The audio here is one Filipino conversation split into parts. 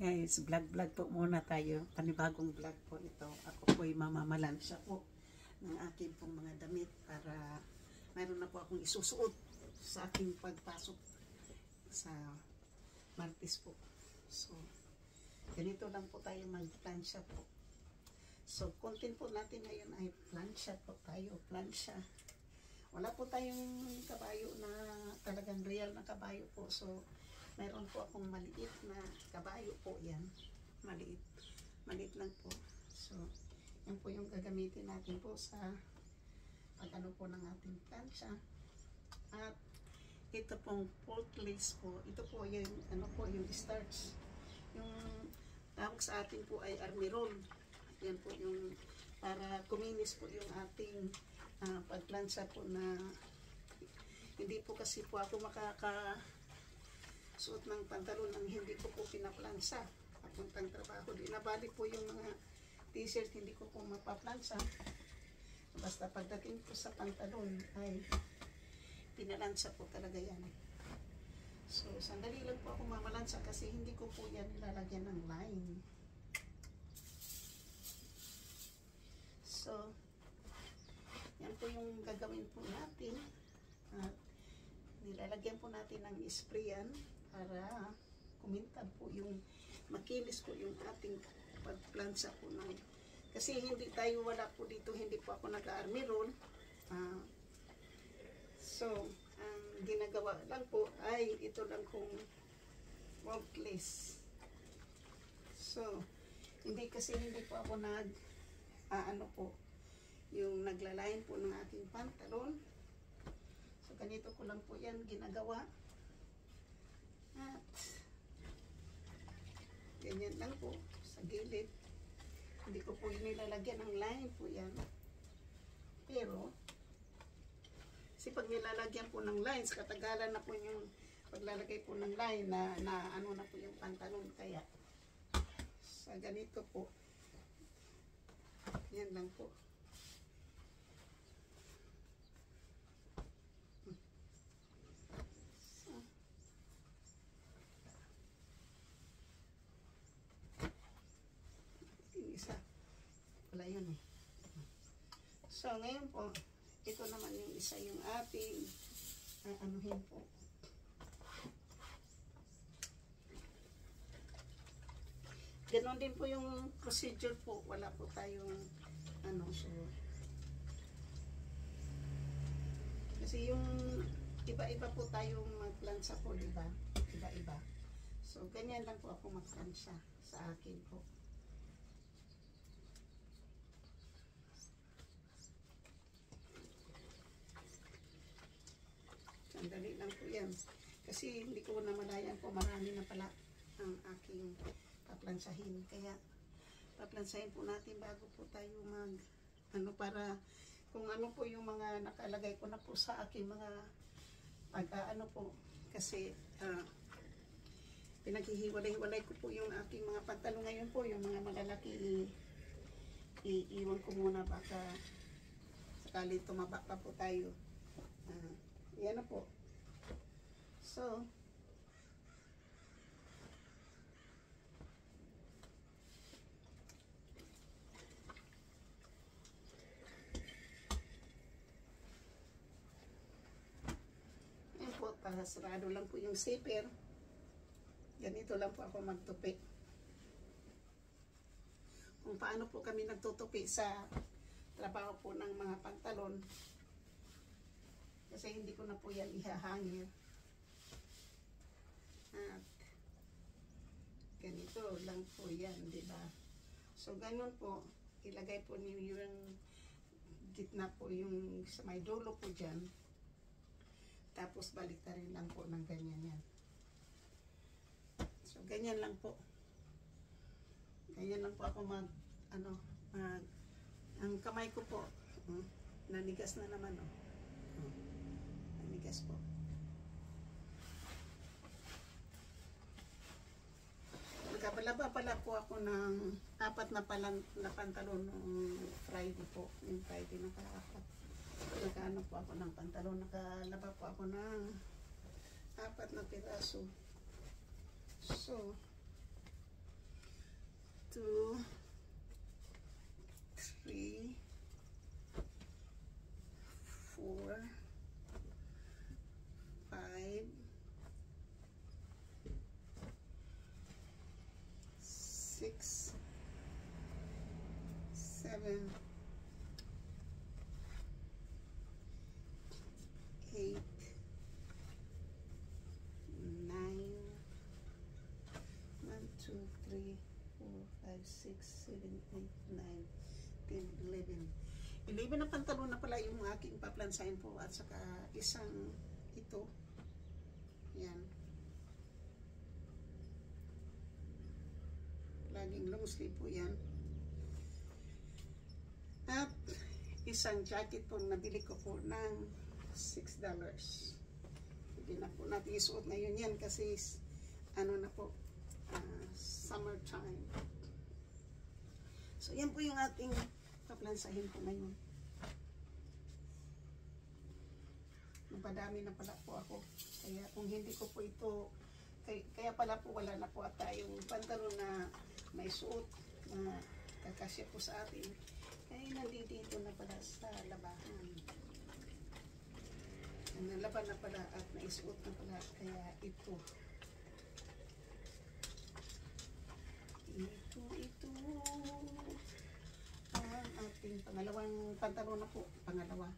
Guys, vlog po muna tayo. Panibagong vlog po ito. Ako po'y mamamalansya po ng aking pong mga damit para mayroon na po akong isusuot sa aking pagpasok sa Martes po. So, ganito lang po tayo mag-plansya po. So, content po natin ngayon ay plansya po tayo. Plansya. Wala po tayong kabayo na talagang real na kabayo po. So, mayroon po akong maliit na kabayo po yan. Maliit. Maliit lang po. So, yan po yung gagamitin natin po sa pag-ano po ng ating plansya. At ito pong pork lace po. Ito po yung, ano po, yung starch. Yung tawag sa atin po ay army roll. Yan po yung para kuminis po yung ating pagplansya po na hindi po kasi po ako suot ng pantalon ang hindi ko po pinaplansa. Papuntang trabaho. Di nabalik po yung mga t-shirt, hindi ko po mapaplansa. Basta pagdating po sa pantalon ay pinalansa po talaga yan. So, sandali lang po ako mamalansa kasi hindi ko po yan nilalagyan ng line. So, yan po yung gagawin po natin. At nilalagyan po natin ng sprayan para kumintab po yung makinis po yung ating pagplansa po ng kasi hindi tayo wala po dito, hindi po ako nag-army roll. So, ang ginagawa lang po ay ito lang kong pork lace. So, hindi po ako ano po, yung naglalain po ng ating pantalon. So, ganito ko lang po yan ginagawa. At ganyan lang po sa gilid. Hindi ko po nilalagyan ng line po yan. Pero, kasi pag nilalagyan po ng lines, katagalan na po yung paglalagay po ng line na ano na po yung pantalon. Kaya, sa ganito po, yan lang po. Isa. Wala yun eh. So, ngayon po, ito naman yung isa yung ating anuhin po. Ganon din po yung procedure po. Wala po tayong ano, so kasi yung iba-iba po tayong magplansa po, diba? Iba-iba. So, ganyan lang po ako magplansya sa akin po. Sandali lang po yan. Kasi hindi ko na malayan po, marami na pala ang aking paplansahin. Kaya, paplansahin po natin bago po tayo ano para kung ano po yung mga nakalagay ko na po sa aking mga ano po. Kasi, pinaghihiwalay-hiwalay ko po yung aking mga pantalon ngayon po, yung mga malalaki iiwan ko muna baka sakali tumaba pa po tayo. Yan na po. So, yan po, para sarado lang po yung zipper. Ganito lang po ako magtupi. Kung paano po kami nagtutupi sa trabaho po ng mga pantalon. Kasi hindi ko na po yan ihahangir. At ganito lang po yan, di ba? So, ganun po. Ilagay po niyo yung gitna po yung sa may dulo po dyan. Tapos baliktarin lang po ng ganyan yan. So, ganyan lang po. Ganyan lang po ako ang kamay ko po. Nanigas na naman, oh. Nanigas po. Nagkabalaba pala po ako ng 4 na pantalon noong Friday po. Yung Friday naka-4. Nagkaano po ako ng pantalon. Nakalaba po ako ng 4 na piraso. So, 2, 3, 4, 5, 6, 7, 8, 9, 1, 2, 3, 4, 5, 6, 7, 8, 9, 10, 11. 11 na pantalon na pala yung aking paplansahin po at saka isang ito. Yan. Laging long sleeve po yan. At isang jacket po nabili ko po ng $6. Hindi na po natin isuot ngayon yan kasi ano na po, summertime. So yan po yung ating paplansahin po ngayon. Napadami na pala po ako. Kaya kung hindi ko po ito, kaya pala po wala na po at tayong pantalon na may suot na kakasya po sa atin. Kaya nandito na pala sa labahan. Nalaban na pala at naisuot na pala. Kaya ito. Ito. Ang ating pangalawang pantalon na po. Pangalawa.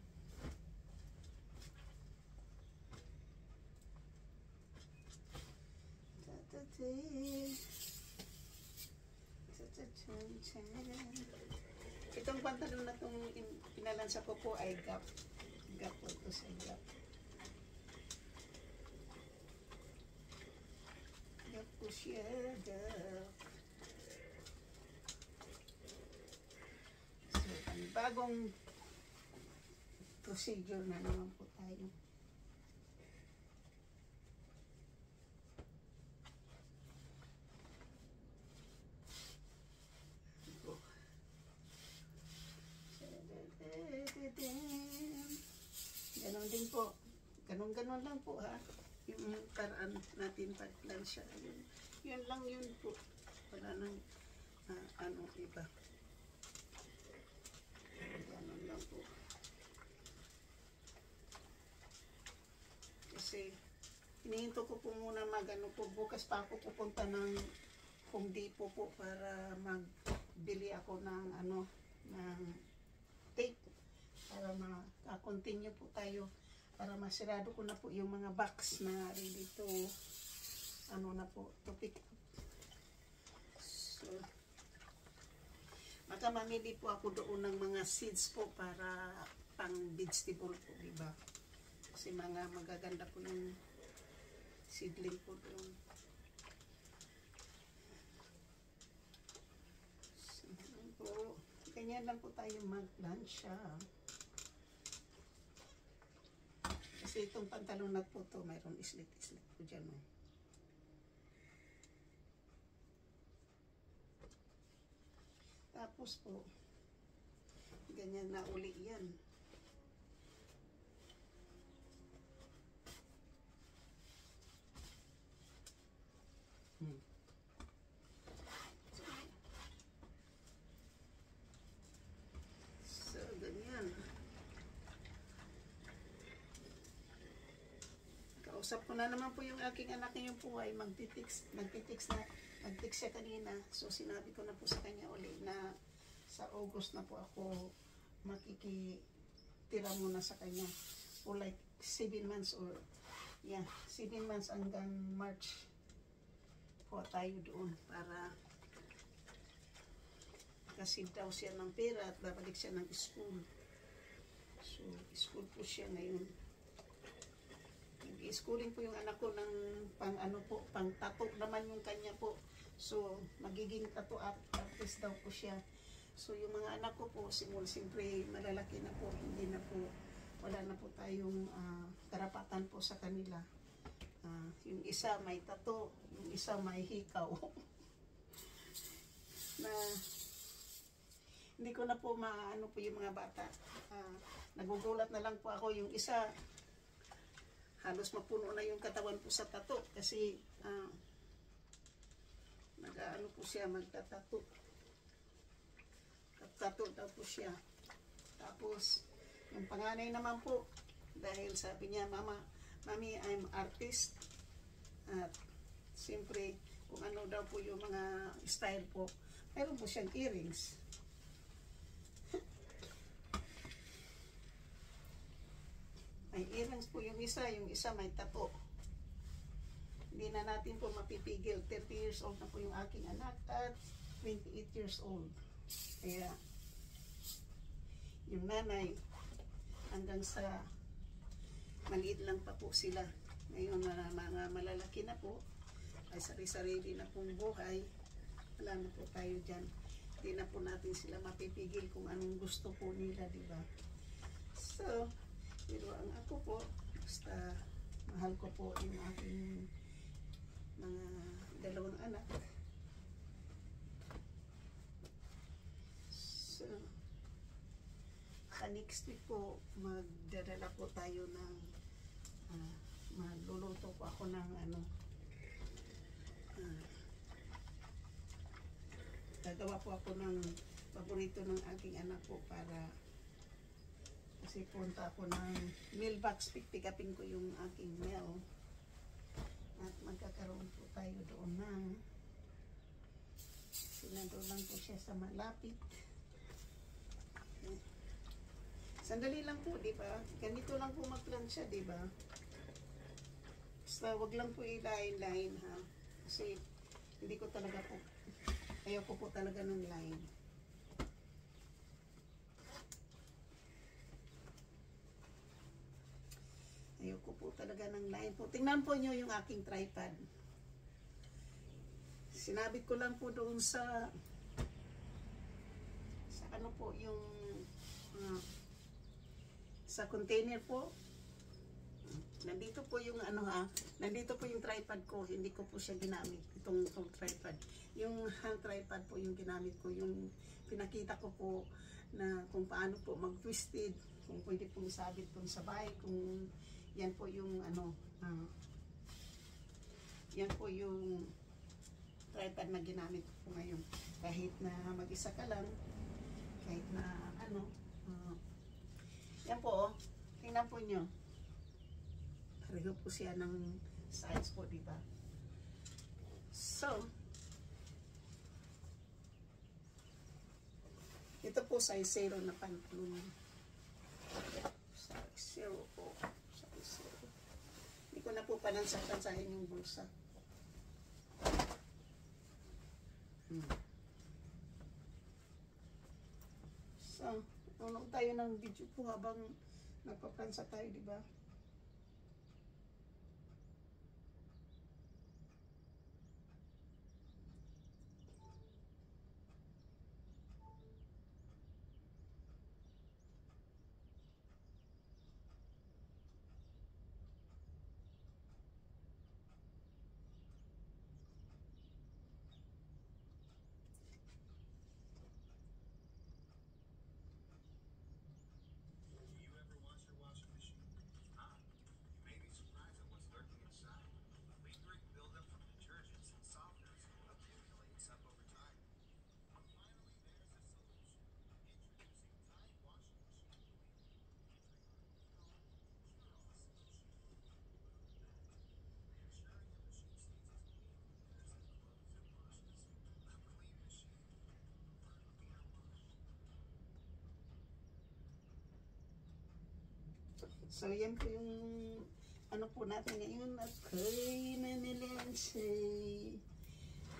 Itong pantalon na itong pinalansa ko po ay Gap. Gap po ito sa Gap. Gap po siya, Gap. So, bagong procedure na naman po tayo. Ganon din po. Ganon lang po ha. Yung karaan natin paglansya. Yun lang yun po. Wala nang ano iba. Ganon lang po. Kasi hinihinto ko po muna magano po. Bukas pa ako pupunta ng Home Depot po para magbili ako ng ano ng tape para maka-continue po tayo para masirado ko na po yung mga box na ready to ano na po to pick up. So makamamili po ako doon ng mga seeds po para pang vegetable po, diba? Kasi mga magaganda po yung seedling po doon. So, po, ganyan lang po tayo mag-lansya. Kasi itong pantalon na po to, mayroon islit-islit po dyan. Oh. Tapos po, ganyan na uli yan. So, ganyan. Kausap ko na naman po yung aking anak ngayon po ay magtitext siya kanina. So, sinabi ko na po sa kanya uli na sa August na po ako makikitira muna sa kanya. For like 7 months or 7 months hanggang March po tayo doon para kasi daw siya ng pera at babalik siya ng school. So, school po siya ngayon. Nag-schooling po yung anak ko ng pang ano po, pang tattoo naman yung kanya po. So, magiging tattoo artist daw po siya. So, yung mga anak ko po, siyempre malalaki na po, hindi na po, wala na po tayong karapatan po sa kanila. Yung isa may tattoo, yung isa may hikaw. Na hindi ko na po maano po yung mga bata. Nagugulat na lang po ako. Yung isa, halos mapuno na yung katawan po sa tattoo kasi nag-ano po siya magtatato. magtato daw po siya. Tapos, yung panganay naman po, dahil sabi niya, Mami, I'm artist. At, siyempre, kung ano daw po yung mga style po, meron po siyang earrings. May earrings po yung isa may tato. Hindi na natin po mapipigil. 30 years old na po yung aking anak at 28 years old. Kaya, yung nanay, hanggang sa maliit lang pa po sila. Ngayon na mga malalaki na po, ay sarili-sarili na pong buhay, wala na po tayo dyan. Hindi na po natin sila mapipigil kung anong gusto po nila, di ba? So, pero ang ako po, basta mahal ko po yung aking mga dalawang anak. So, next week po, magdadala po tayo ng magluluto po ako ng gagawa po ako ng paborito ng aking anak po para kasi punta ako ng mailbox, pick-upin ko yung aking mail at magkakaroon po tayo doon ng sinado lang po siya sa malapit. Sandali lang po, di ba? Ganito lang po magplansya, di ba? Basta wag lang po i-line-line, ha? Kasi hindi ko talaga po, ayaw ko po talaga ng line. Ayaw ko po talaga ng line po. Tingnan po nyo yung aking tripod. Sinabit ko lang po doon sa ano po, yung sa container po. Nandito po yung nandito po yung tripod ko, hindi ko po siya ginamit, itong tripod. Yung hand tripod po yung ginamit ko, yung pinakita ko po na kung paano po mag-twisted, kung pwede pong isabit dun sa bahay, kung yan po yung yan po yung tripod na ginamit ko po ngayon. Kahit na mag-isa ka lang, kahit na yan po, tingnan po nyo. Pareho po siya ng size po, diba? So, ito po size 0 na pantalon. Size 0 po. Size 0. Hindi ko na po panansahin yung bulsa. So, unong tayo ng video po habang nagpapansa tayo, diba? So, yan po yung ano po natin ngayon. Ako'y nanilansay.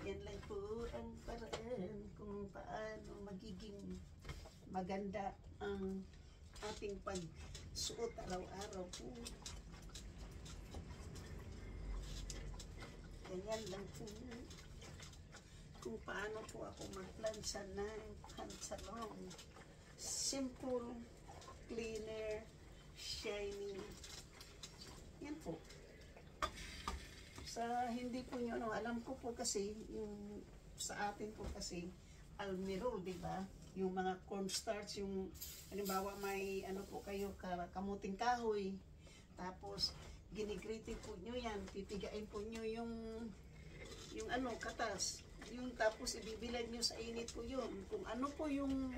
Yan lang po ang paraan kung paano magiging maganda ang ating pagsuot araw-araw po. Ganyan lang po kung paano po ako magplansa ng pantalon. Simple, cleaner, shiny. Yan po. Sa hindi po nyo, alam ko po kasi, yung sa atin po kasi, almirol, di ba? Yung mga cornstarch, yung, halimbawa may, po kayo, kamuting kahoy. Tapos, ginigriti po nyo yan, pipigain po nyo yung katas. Yung tapos, ibibilad nyo sa init po yun. Kung ano po yung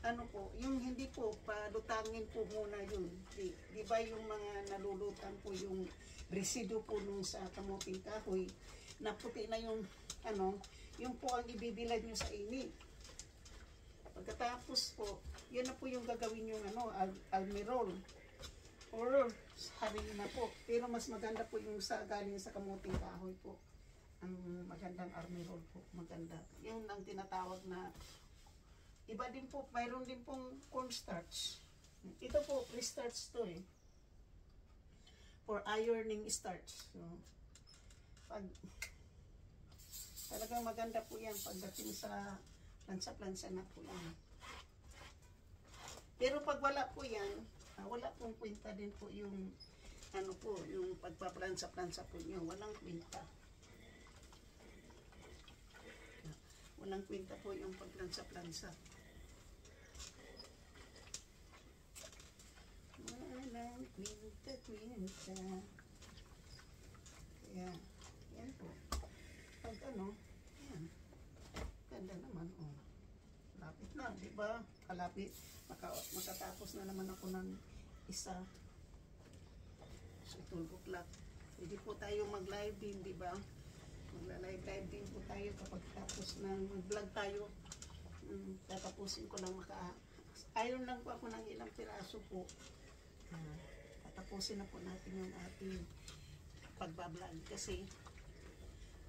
ano po, yung hindi po, palutangin po muna yun. Di ba yung mga nalulutang po yung residuo po nung sa kamuting kahoy, na puti na yung, ano, yung po ang ibibilad nyo sa init. Pagkatapos po, yun na po yung gagawin yung ano, almirol. Or harina po. Pero mas maganda po yung sa galing sa kamuting kahoy po. Ang magandang almirol po. Maganda. Yun ang tinatawag na iba din po, mayroon din pong cornstarch. Ito po, pre-starch to eh. For ironing starch. So, pag, talagang maganda po yan pagdating sa plansa-plansa na po yan. Pero pag wala po yan, wala pong kwenta din po yung ano po, yung pagpaplansa-plansa po nyo. Walang kwenta. Walang kwenta po yung pagplansa-plansa. Walang kwenta. Kaya, yan po. Pag ano, yan. Ganda naman, oh. Lapit na, di ba? Kalapit. Makatapos na naman ako ng isa. So, 12 o'clock. Pwede po tayo mag-live din, di ba? Magla-live din po tayo kapag tapos ng mag-vlog tayo. Tatapusin ko lang iron lang po ako ng ilang piraso po. Tatapusin na po natin yung ating pagbablog kasi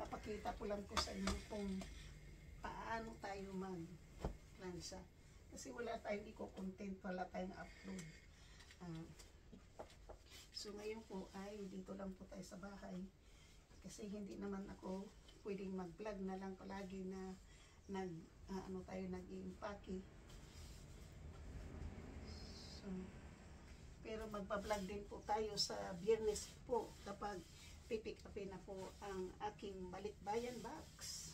papakita ko lang po sa inyo kung paano tayo mag-plansa. Kasi wala tayong i-content, wala tayong upload. So ngayon po ay dito lang po tayo sa bahay. Kasi hindi naman ako pwedeng mag-vlog na lang palagi na nag-i-impake. So, pero magpa-vlog din po tayo sa Biyernes po kapag pipick upin na po ang aking balikbayan box.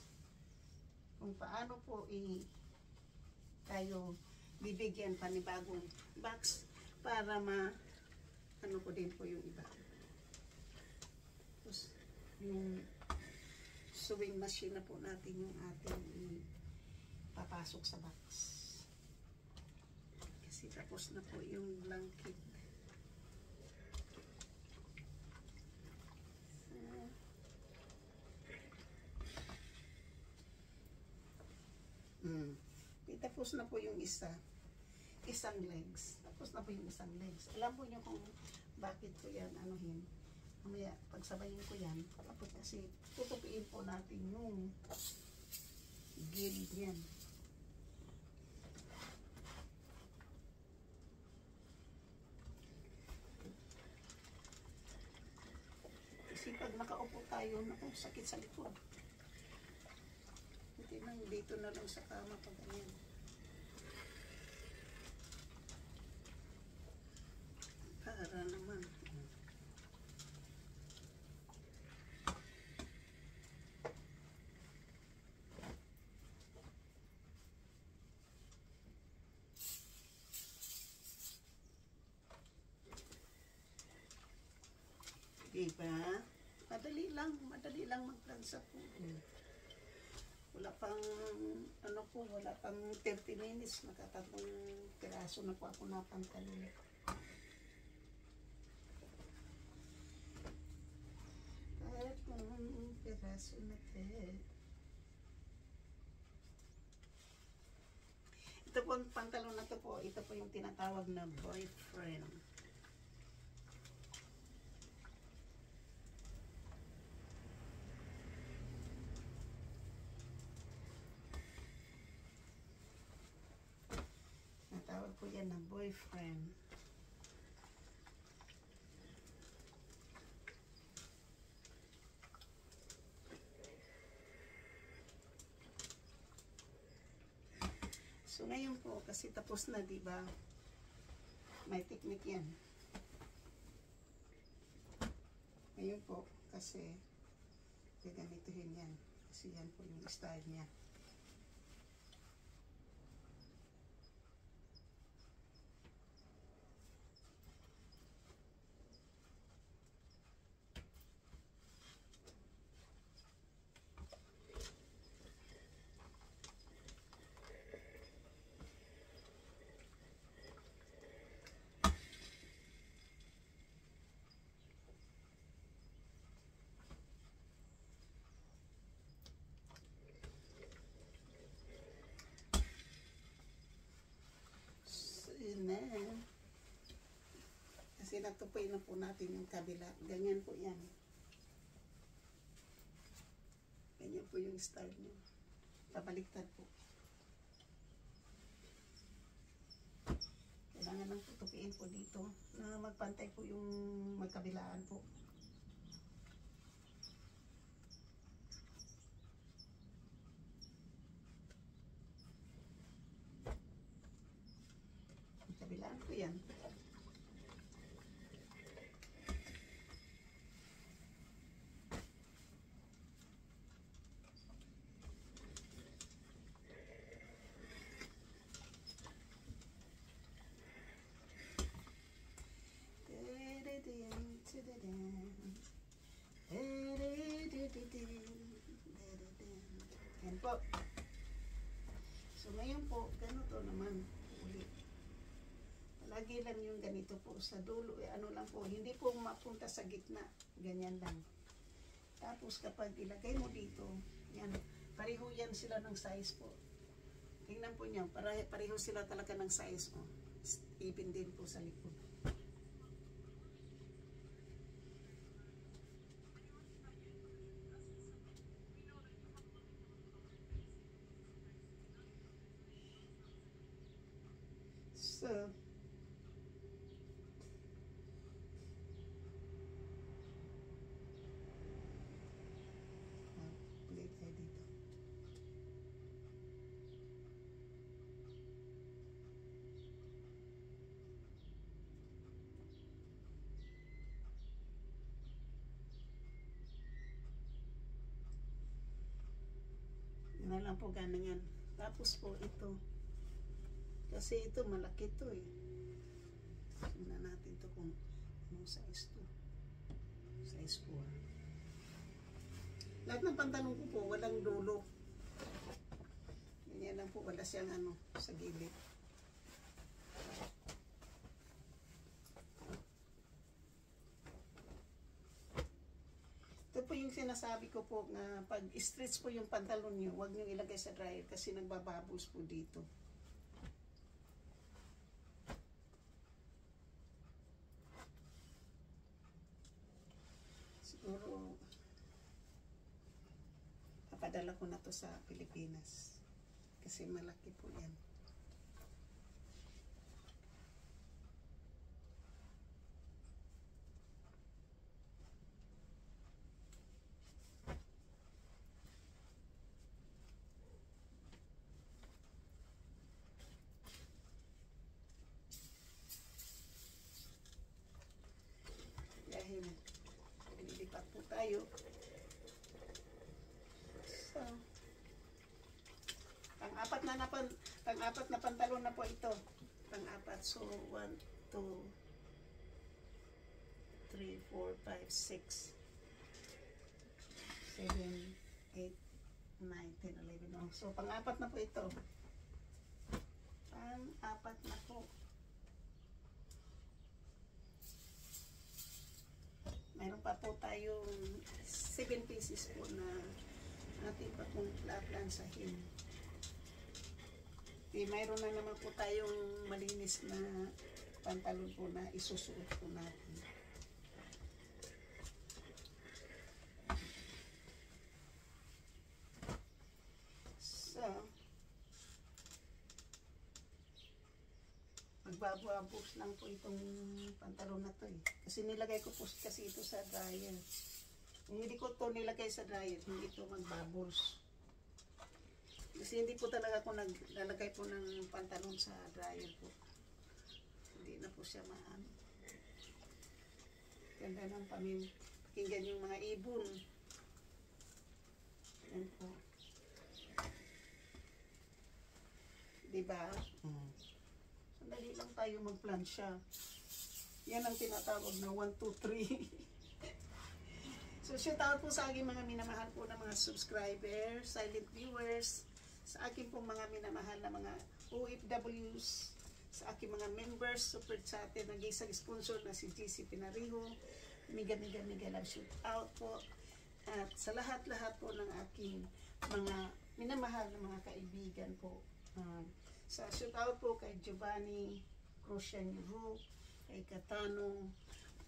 Kung paano po tayo bibigyan panibagong box para ano po din po yung iba. Tapos, yung sewing machine na po natin yung ating papasok sa box. Kasi tapos na po yung blanket. Tapos na po yung isang legs. Tapos na po yung isang legs. Alam po niyo kung bakit ko yan anuhin. Mamaya, pagsabayin ko yan. Tapos kasi tutupiin po natin yung gilid yan. Kasi pag nakaupo tayo, sakit sa likod. Hindi nang dito na lang sa kama pag ganyan. Para naman. Diba? Madali lang magplansa po. Wala pang, wala pang 30 minutes, makatatong piraso na po ako napantalon. Piraso na ito po ang pantalon na to po, ito po yung tinatawag na boyfriend. Natawag po yan na boyfriend. So ngayon po, kasi tapos na, di ba? May technique yan. Ngayon po, kasi gaganituhin yan. Kasi yan po yung style niya. tinatupay na po natin yung kabila. Ganyan po yan. Ganyan po yung style niya. Pabaliktad po. Kailangan lang po tupiin po dito na magpantay po yung magkabilaan po. Magkabilaan po yan. Yan po. So ngayon po, ganito naman ulit. Lagi lang yung ganito po sa dulo. Ano lang po, hindi po mapunta sa gitna. Ganyan lang. Tapos kapag ilagay mo dito, yan, pareho yan sila ng size po. Tingnan po niyo, pareho sila talaga ng size mo. Even din po sa likod. So, play tayo dito. Yan na lang po ganyan. Tapos po ito. Kasi ito malaki to eh. Tingnan natin to kung anong size to. Size 4. Lahat ng pantalon ko po walang dulo. Ganyan lang po, wala siyang ano sa gilid. Ito po yung sinasabi ko po na pag stretch po yung pantalon nyo, huwag nyo ilagay sa dryer kasi nagbabubbles po dito. Siguro papadala ko na to sa Pilipinas kasi malaki po yan. Dahil lilipat po tayo. So, pang-apat na pantalon na po ito. Pang-apat. So, 1, 2, 3, 4, 5, 6, 7, 8, 9, 10, 11. Oh. So, pang-apat na po ito. Pang-apat na po. Mayroon pa po tayong 7 pieces po na ating pa pong plansahin. Mayroon na naman po tayong malinis na pantalon po na isusuot po natin. So, magbabubbles lang po itong pantalon na to eh. Kasi nilagay ko po kasi ito sa dryer. Kung hindi ko to nilagay sa dryer, hindi ito magbubbles. Kasi hindi po talaga ako naglalagay po ng pantalon sa dryer po. Hindi na po siya maano. Ganda ng pakinggan yung mga ibon. Yan po. Diba? Sandali lang tayo magplansya. Yan ang tinatawag na 1, 2, 3. So, shout out po sa aking mga minamahal po na mga subscribers, silent viewers, sa aking pong mga minamahal na mga OFWs, sa aking mga members, super chatter, nag-isang sponsor na si GC Pinariho, mega love shout out po. At sa lahat-lahat po ng aking mga minamahal na mga kaibigan po. Sa shout out po kay Giovanni Crocian Ru, kay Katanong,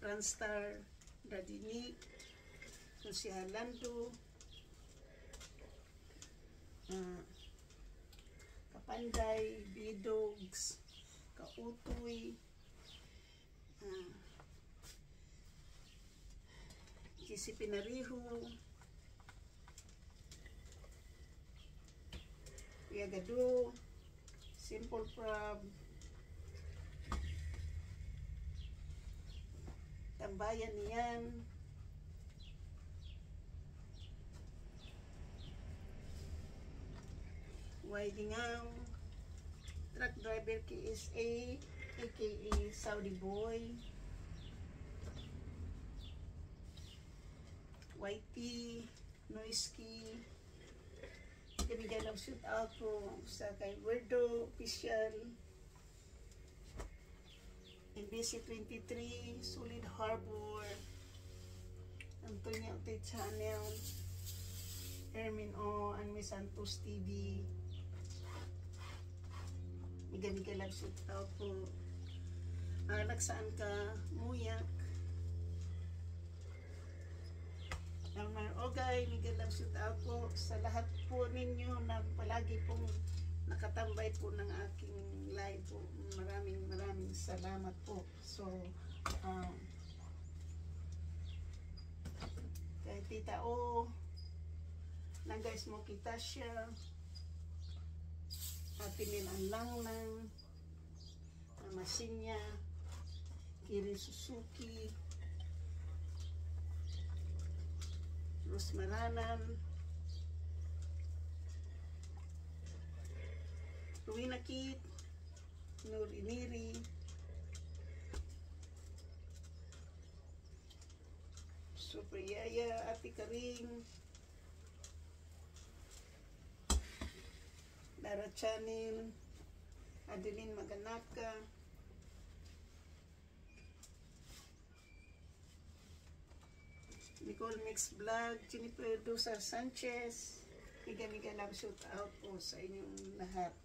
Franstar, Dadinik, Lucia Lando, Kapanday, Bidogs, Kautoy, Kisi Pinariho, Yagado, Simple Prab, Tambayan Niyan, Waidingaw, Truck Driver KSA, aka Saudi Boy, YT, Noisky, Binigyan ng shoot out po sa kay Werdo Official, NBC 23, Solid Harbor, Antonio Ote Channel, Ermin O, and Miss Santos TV. Miga-miga love shoot out po. Nagsaan ka, Muyak, Elmer Ogay, Miguel love shoot out po sa lahat po ninyo na palagi pong nakatambay po ng aking live po. Maraming salamat po. So, kay Tita O, na guys mo kita siya, Ate Nilang Langlang, Masinya, Kiri Suzuki, Rosmaranan, Ruina Kit, Nur Iniri, Super Yaya, Ate Karing, Dara Channel, Adeline Maganaka, Nicole Mix Vlog, Jennifer Dosa Sanchez, miga love shoot out po sa inyong lahat.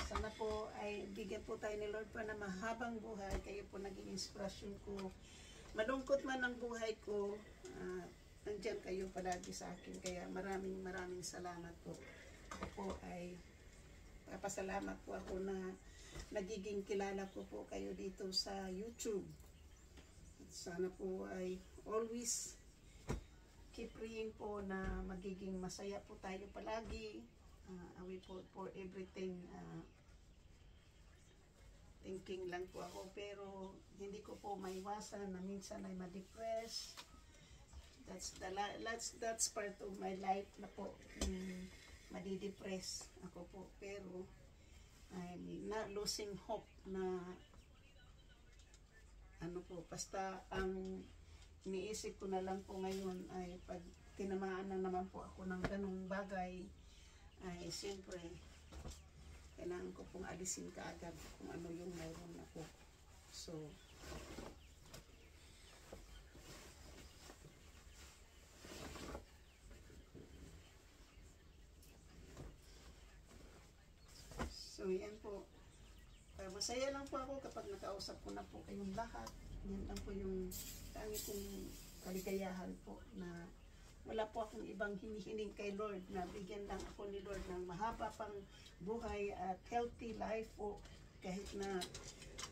Sana po ay bigyan po tayo ni Lord pa na mahabang buhay. Kayo po naging inspirasyon ko. Malungkot man ang buhay ko, nandyan kayo palagi sa akin. Kaya maraming salamat po. Ako po ay papasalamat po ako na nagiging kilala ko po kayo dito sa YouTube. Sana po ay always keep praying po na magiging masaya po tayo palagi. Away po for everything. Thinking lang po ako, pero hindi ko po maiwasan na minsan ay ma-depress. That's part of my life na po. Madi-depress ako po, pero I'm not losing hope na ano po, basta ang iniisip ko na lang po ngayon ay pag tinamaan na naman po ako ng ganung bagay, ay siyempre kailangan ko pong alisin kaagad kung ano yung mayroon na po. So, yan po. Masaya lang po ako kapag nakausap ko na po kayong lahat. Yan lang po yung tangi kong kaligayahan po na wala po akong ibang hinihiling kay Lord na bigyan lang ako ni Lord ng mahaba pang buhay at healthy life po. Kahit na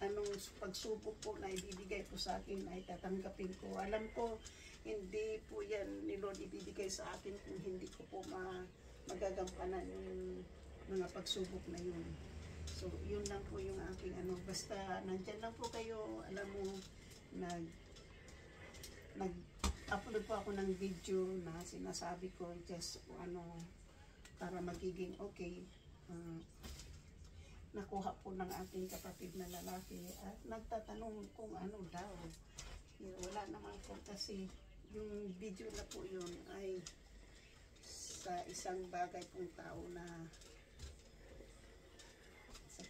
anong pagsubok po na ibibigay po sa akin ay tatanggapin ko. Alam ko, hindi po yan ni Lord ibibigay sa akin kung hindi ko po magagampanan yung mga pagsubok na yun. So, yun lang po yung aking ano. Basta, nandyan lang po kayo. Alam mo, nag-upload po ako ng video na sinasabi ko just ano, para magiging okay. Nakuha po ng ating kapatid na lalaki at nagtatanong kung ano daw. Wala naman po kasi yung video na po yun ay sa isang bagay pong tao na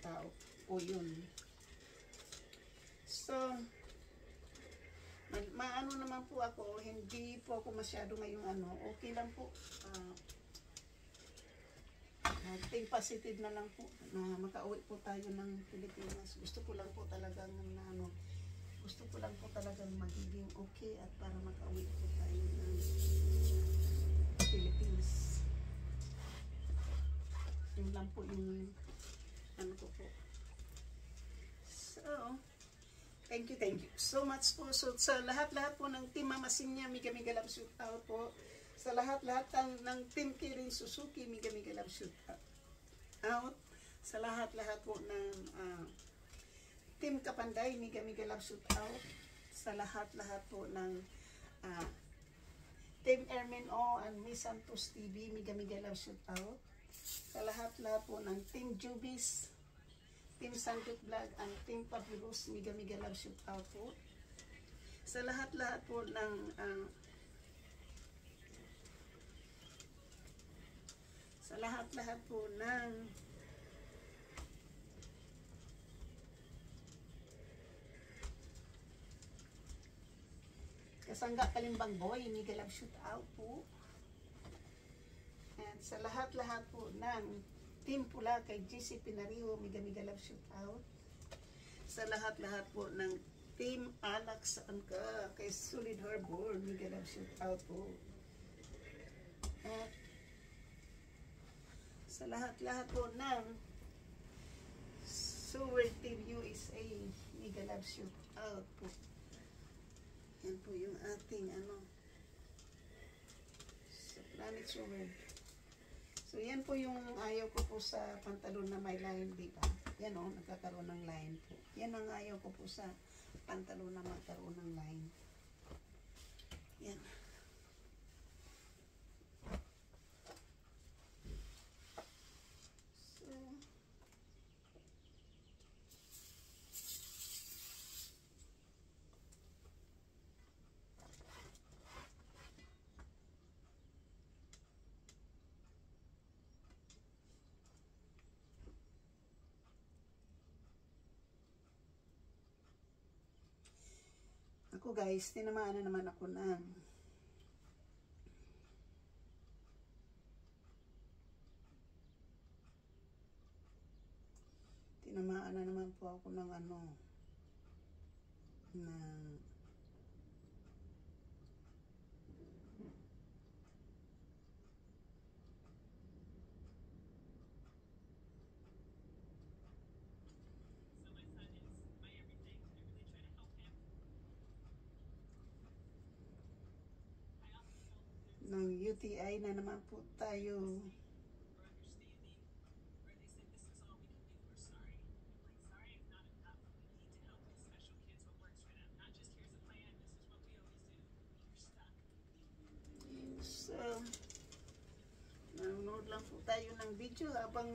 tao po yun. So, maano naman po ako, hindi po ako masyado ngayong ano, okay lang po. stay positive na lang po na makauwi po tayo ng Pilipinas. Gusto ko lang po talagang gusto ko lang po talagang magiging okay at para makauwi po tayo ng Philippines. Yun lang po yung ko po. So, thank you so much po. So, sa lahat-lahat po ng Team Mama Sinya, Mega Love Shoot Out po. Sa lahat-lahat ng Team Kirin Suzuki, Mega Love Shoot Out. Sa lahat-lahat po ng Team Kapanday, Mega Love Shoot Out. Sa lahat-lahat po ng Team Ermin O and Miss Santos TV, Mega Love Shoot Out. Sa lahat-lahat po ng Team Jubis, Team Sanduk Vlog, and Team Fabulous, Mega Love Shoot Out po. Sa lahat-lahat po ng sa lahat-lahat po ng Kasangga Kalimbang Boy, Mega Love Shoot Out po. And sa lahat-lahat po ng Team Pula kay GC Pinariho, Mega Love Shoot Out. Sa lahat-lahat po ng Team Alex Angka kay Solid Harbor, Mega Love Shoot Out po. At sa lahat-lahat po ng Sewer Team USA, Mega Love Shoot Out po. Yan po yung ating sa Planet Sewer. So, yan po yung ayaw ko po sa pantalon na may line, di ba? Yan o, nagkakaroon ng line po. Yan ang ayaw ko po sa pantalon na magkaroon ng line. Yan. Ako guys, tinamaan na naman ako ng tinamaan na naman po ako ng ng UTI na naman po tayo. So, nanonood lang po tayo ng video habang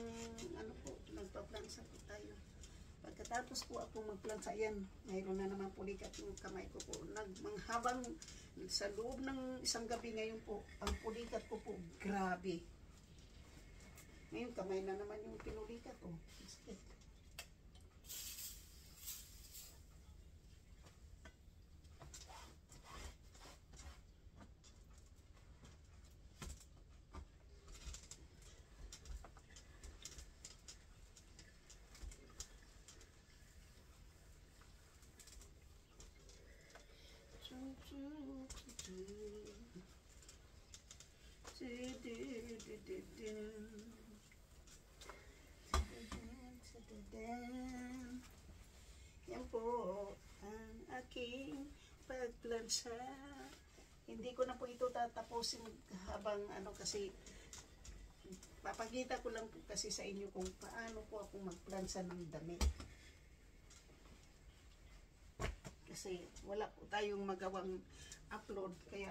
nagpa-plansa po tayo. Pagkatapos po ako magplansa, yan, mayroon na naman po likat yung kamay ko po. Habang sa loob ng isang gabi ngayon po, ang pulikat ko po, grabe. Ngayon, kamay na naman yung pinulikat ko. Yan po ang aking pagplansa. Hindi ko na po ito tatapusin habang kasi papakita ko lang po kasi sa inyo kung paano po ako magplansa ng damit. Kasi wala po tayong magawang upload, kaya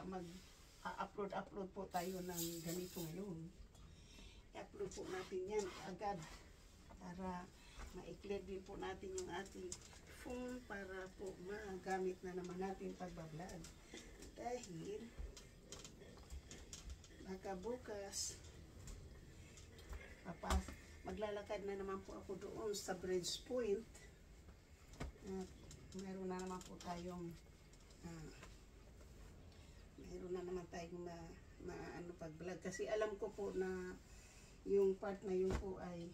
upload po tayo ng ganito ngayon. I-upload po natin yan agad para ma-clear din po natin yung ating phone para po magamit na naman natin pagbablog. Dahil baka bukas maglalakad na naman po ako doon sa Bridge Point at meron na naman po tayong pag-vlog kasi alam ko po na yung part na yun po ay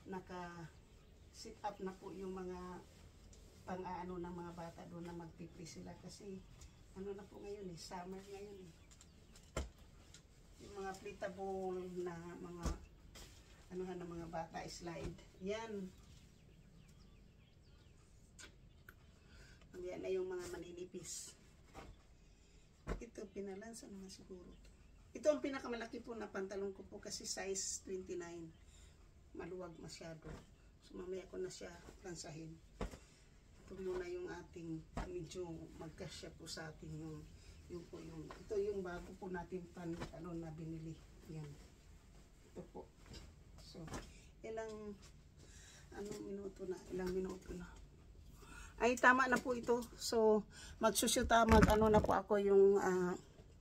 naka-sit up na po yung mga pang-aano ng mga bata doon na magpipli sila kasi ano na po ngayon summer ngayon yung mga fleetable na mga anuhan ng mga bata slide yan na yung mga maninipis. Ito pinalansa naman siguro. Ito ang pinakamalaki po na pantalon ko po kasi size 29. Maluwag masyado. So mamaya ko na siya lansahin. Ito muna yung ating medyo magkasya po sa ating ito yung bago po natin pantalon na binili. Yan. Ito po. So ilang minuto na. Ay tama na po ito. So magsusyuta na po ako yung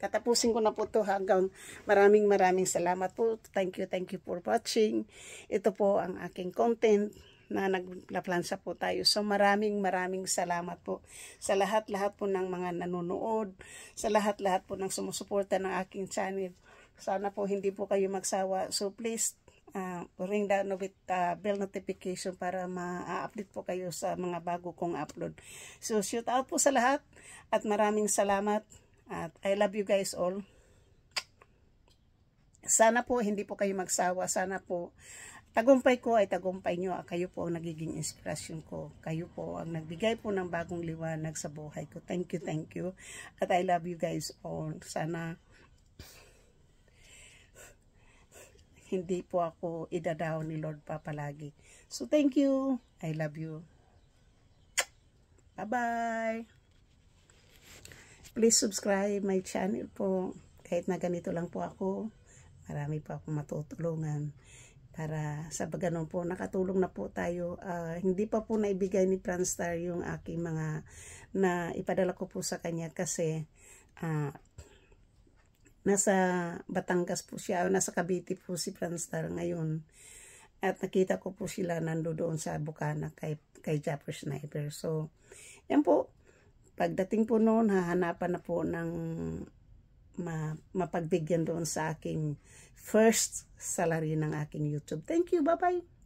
katapusin ko na po to hanggang maraming salamat po. Thank you for watching. Ito po ang aking content na nagplansa po tayo. So maraming salamat po sa lahat po ng mga nanonood, sa lahat po ng sumusuporta ng aking channel. Sana po hindi po kayo magsawa. So please ring the bell notification para ma-update po kayo sa mga bago kong upload. So shout out po sa lahat at maraming salamat at I love you guys all. Sana po hindi po kayo magsawa. Sana po tagumpay ko ay tagumpay nyo. Kayo po ang nagiging inspirasyon ko. Kayo po ang nagbigay po ng bagong liwanag sa buhay ko. Thank you. At I love you guys all. Sana hindi po ako idadaw ni Lord pa palagi. So thank you. I love you. Bye-bye. Please subscribe my channel po. Kahit na ganito lang po ako, marami pa akong matutulungan. Para sa ganun po, nakatulong na po tayo. Hindi pa po naibigay ni Franstar yung aking mga na ipadala ko po sa kanya kasi nasa Batangas po siya, o nasa Cavite po si Franstar ngayon. At nakita ko po sila nandoon sa Bukana kay Japper Sniper. So, yan po. Pagdating po noon, hahanapan na po ng mapagbigyan doon sa aking first salary ng aking YouTube. Thank you. Bye-bye.